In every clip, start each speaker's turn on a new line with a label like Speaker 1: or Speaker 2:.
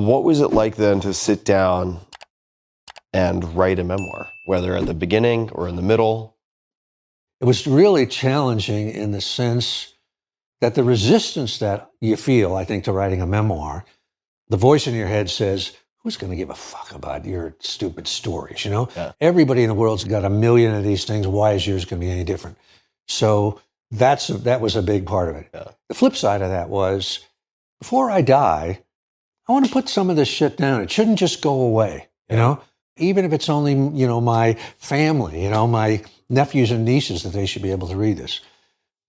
Speaker 1: What was it like then to sit down and write a memoir, whether at the beginning or in the middle?
Speaker 2: It was really challenging in the sense that the resistance that you feel, I think, to writing a memoir, the voice in your head says, who's going to give a fuck about your stupid stories, you know?
Speaker 1: Yeah.
Speaker 2: Everybody in the world's got a million of these things. Why is yours going to be any different? So that was a big part of it.
Speaker 1: Yeah.
Speaker 2: The flip side of that was, before I die, I want to put some of this shit down. It shouldn't just go away, you know? Even if it's only, my family, my nephews and nieces, that they should be able to read this.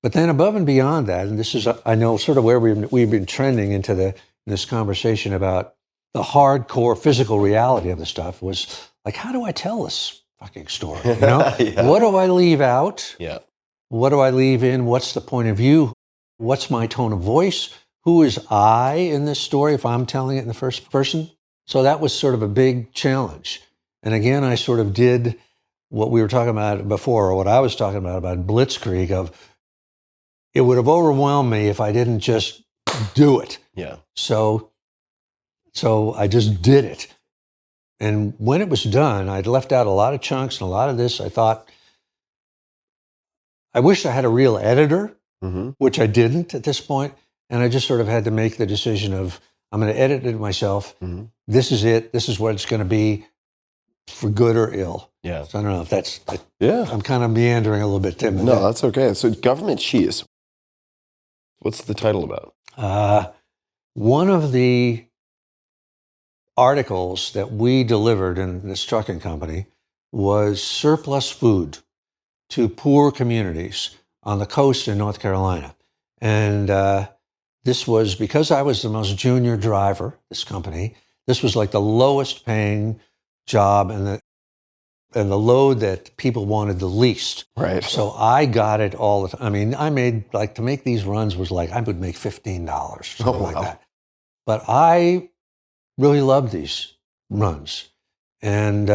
Speaker 2: But then above and beyond that, and this is, I know, sort of where we've been trending into this conversation about the hardcore physical reality of the stuff, was like, how do I tell this fucking story? You know,
Speaker 1: Yeah.
Speaker 2: What do I leave out?
Speaker 1: Yeah.
Speaker 2: What do I leave in? What's the point of view? What's my tone of voice? Who is I in this story if I'm telling it in the first person? So that was sort of a big challenge. And again, I sort of did what we were talking about before, or what I was talking about blitzkrieg of, it would have overwhelmed me if I didn't just do it.
Speaker 1: Yeah.
Speaker 2: So I just did it. And when it was done, I'd left out a lot of chunks and a lot of this. I thought, I wish I had a real editor, which I didn't at this point. And I just sort of had to make the decision of, I'm going to edit it myself. This is it. This is what it's going to be, for good or ill.
Speaker 1: Yeah.
Speaker 2: So I don't know if that's,
Speaker 1: Yeah.
Speaker 2: I'm kind of meandering a little bit, Tim.
Speaker 1: No, that's okay. So Government Cheese, what's the title about?
Speaker 2: One of the articles that we delivered in this trucking company was surplus food to poor communities on the coast in North Carolina. And this was, because I was the most junior driver, this company, this was like the lowest paying job and the load that people wanted the least.
Speaker 1: Right.
Speaker 2: So I got it all the time. I mean, I made, like, to make these runs was like, I would make $15, something like that. But I really loved these runs. And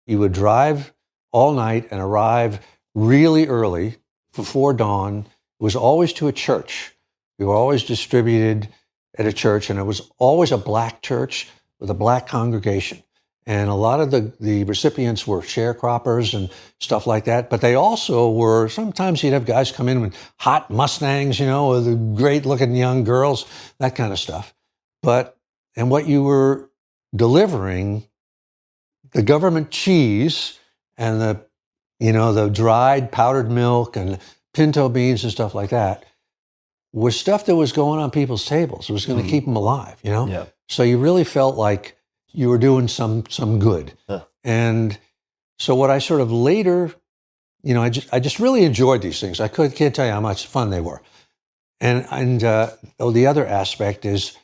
Speaker 2: you would drive all night and arrive really early, before dawn. It was always to a church. We were always distributed at a church, and it was always a black church with a black congregation. And a lot of the recipients were sharecroppers and stuff like that. But they also were, sometimes you'd have guys come in with hot Mustangs, with great looking young girls, that kind of stuff. And what you were delivering, the government cheese and the dried powdered milk and pinto beans and stuff like that, was stuff that was going on people's tables. It was going to keep them alive,
Speaker 1: Yeah.
Speaker 2: So you really felt like you were doing some good.
Speaker 1: Huh.
Speaker 2: And so what I sort of later, I just really enjoyed these things. I can't tell you how much fun they were. And the other aspect is,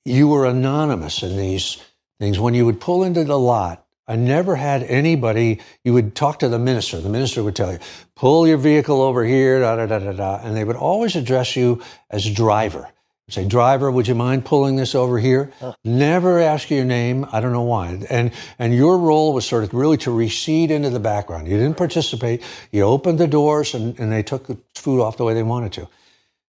Speaker 2: you were anonymous in these things. When you would pull into the lot, I never had anybody, you would talk to the minister. The minister would tell you, pull your vehicle over here, da-da-da-da-da. And they would always address you as driver. Say, driver, would you mind pulling this over here? Never ask you your name. I don't know why. And your role was sort of really to recede into the background. You didn't participate. You opened the doors and they took the food off the way they wanted to.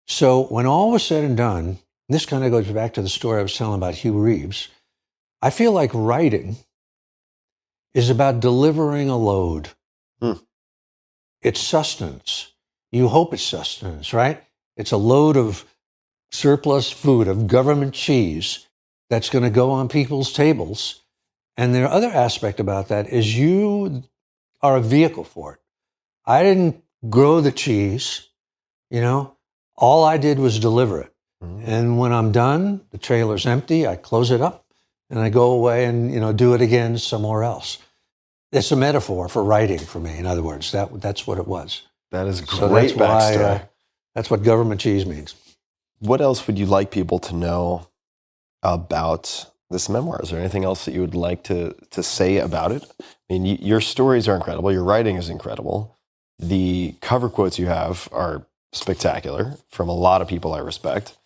Speaker 2: So when all was said and done, this kind of goes back to the story I was telling about Hugh Reeves. I feel like writing is about delivering a load. It's sustenance. You hope it's sustenance, right? It's a load of surplus food, of government cheese, that's going to go on people's tables. And the other aspect about that is you are a vehicle for it. I didn't grow the cheese, all I did was deliver it. And when I'm done, the trailer's empty, I close it up and I go away and, do it again somewhere else. It's a metaphor for writing for me. In other words, that's what it was.
Speaker 1: That is great.
Speaker 2: So that's
Speaker 1: backstory.
Speaker 2: why, that's what government cheese means.
Speaker 1: What else would you like people to know about this memoir? Is there anything else that you would like to say about it? I mean, your stories are incredible. Your writing is incredible. The cover quotes you have are spectacular from a lot of people I respect.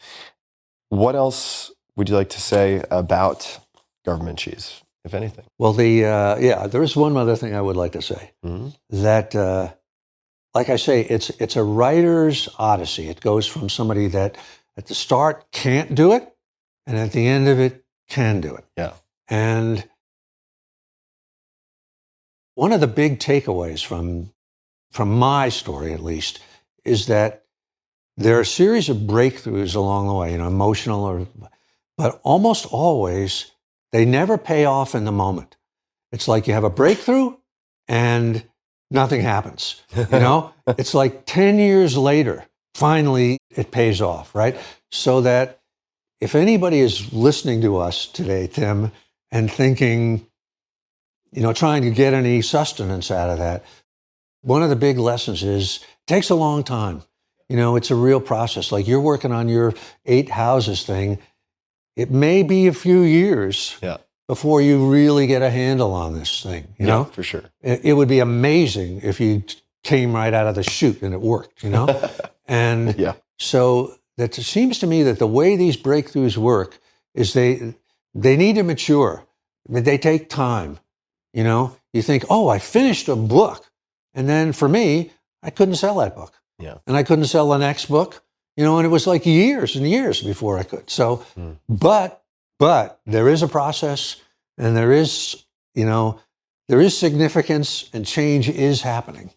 Speaker 1: What else would you like to say about government cheese, if anything?
Speaker 2: Well, there is one other thing I would like to say. That, like I say, it's a writer's odyssey. It goes from somebody that at the start can't do it, and at the end of it can do it.
Speaker 1: Yeah.
Speaker 2: And one of the big takeaways from my story, at least, is that there are a series of breakthroughs along the way, emotional but almost always they never pay off in the moment. It's like you have a breakthrough and nothing happens. It's like 10 years later, finally it pays off, right? So that if anybody is listening to us today, Tim, and thinking, trying to get any sustenance out of that, one of the big lessons is it takes a long time. It's a real process. Like you're working on your 8 houses thing. It may be a few years before you really get a handle on this thing,
Speaker 1: Yeah, for sure.
Speaker 2: It would be amazing if you came right out of the chute and it worked, And so that it seems to me that the way these breakthroughs work is they need to mature. They take time. You think, oh, I finished a book. And then for me, I couldn't sell that book.
Speaker 1: Yeah.
Speaker 2: And I couldn't sell the next book, and it was like years and years before I could. So, but there is a process and there is significance and change is happening.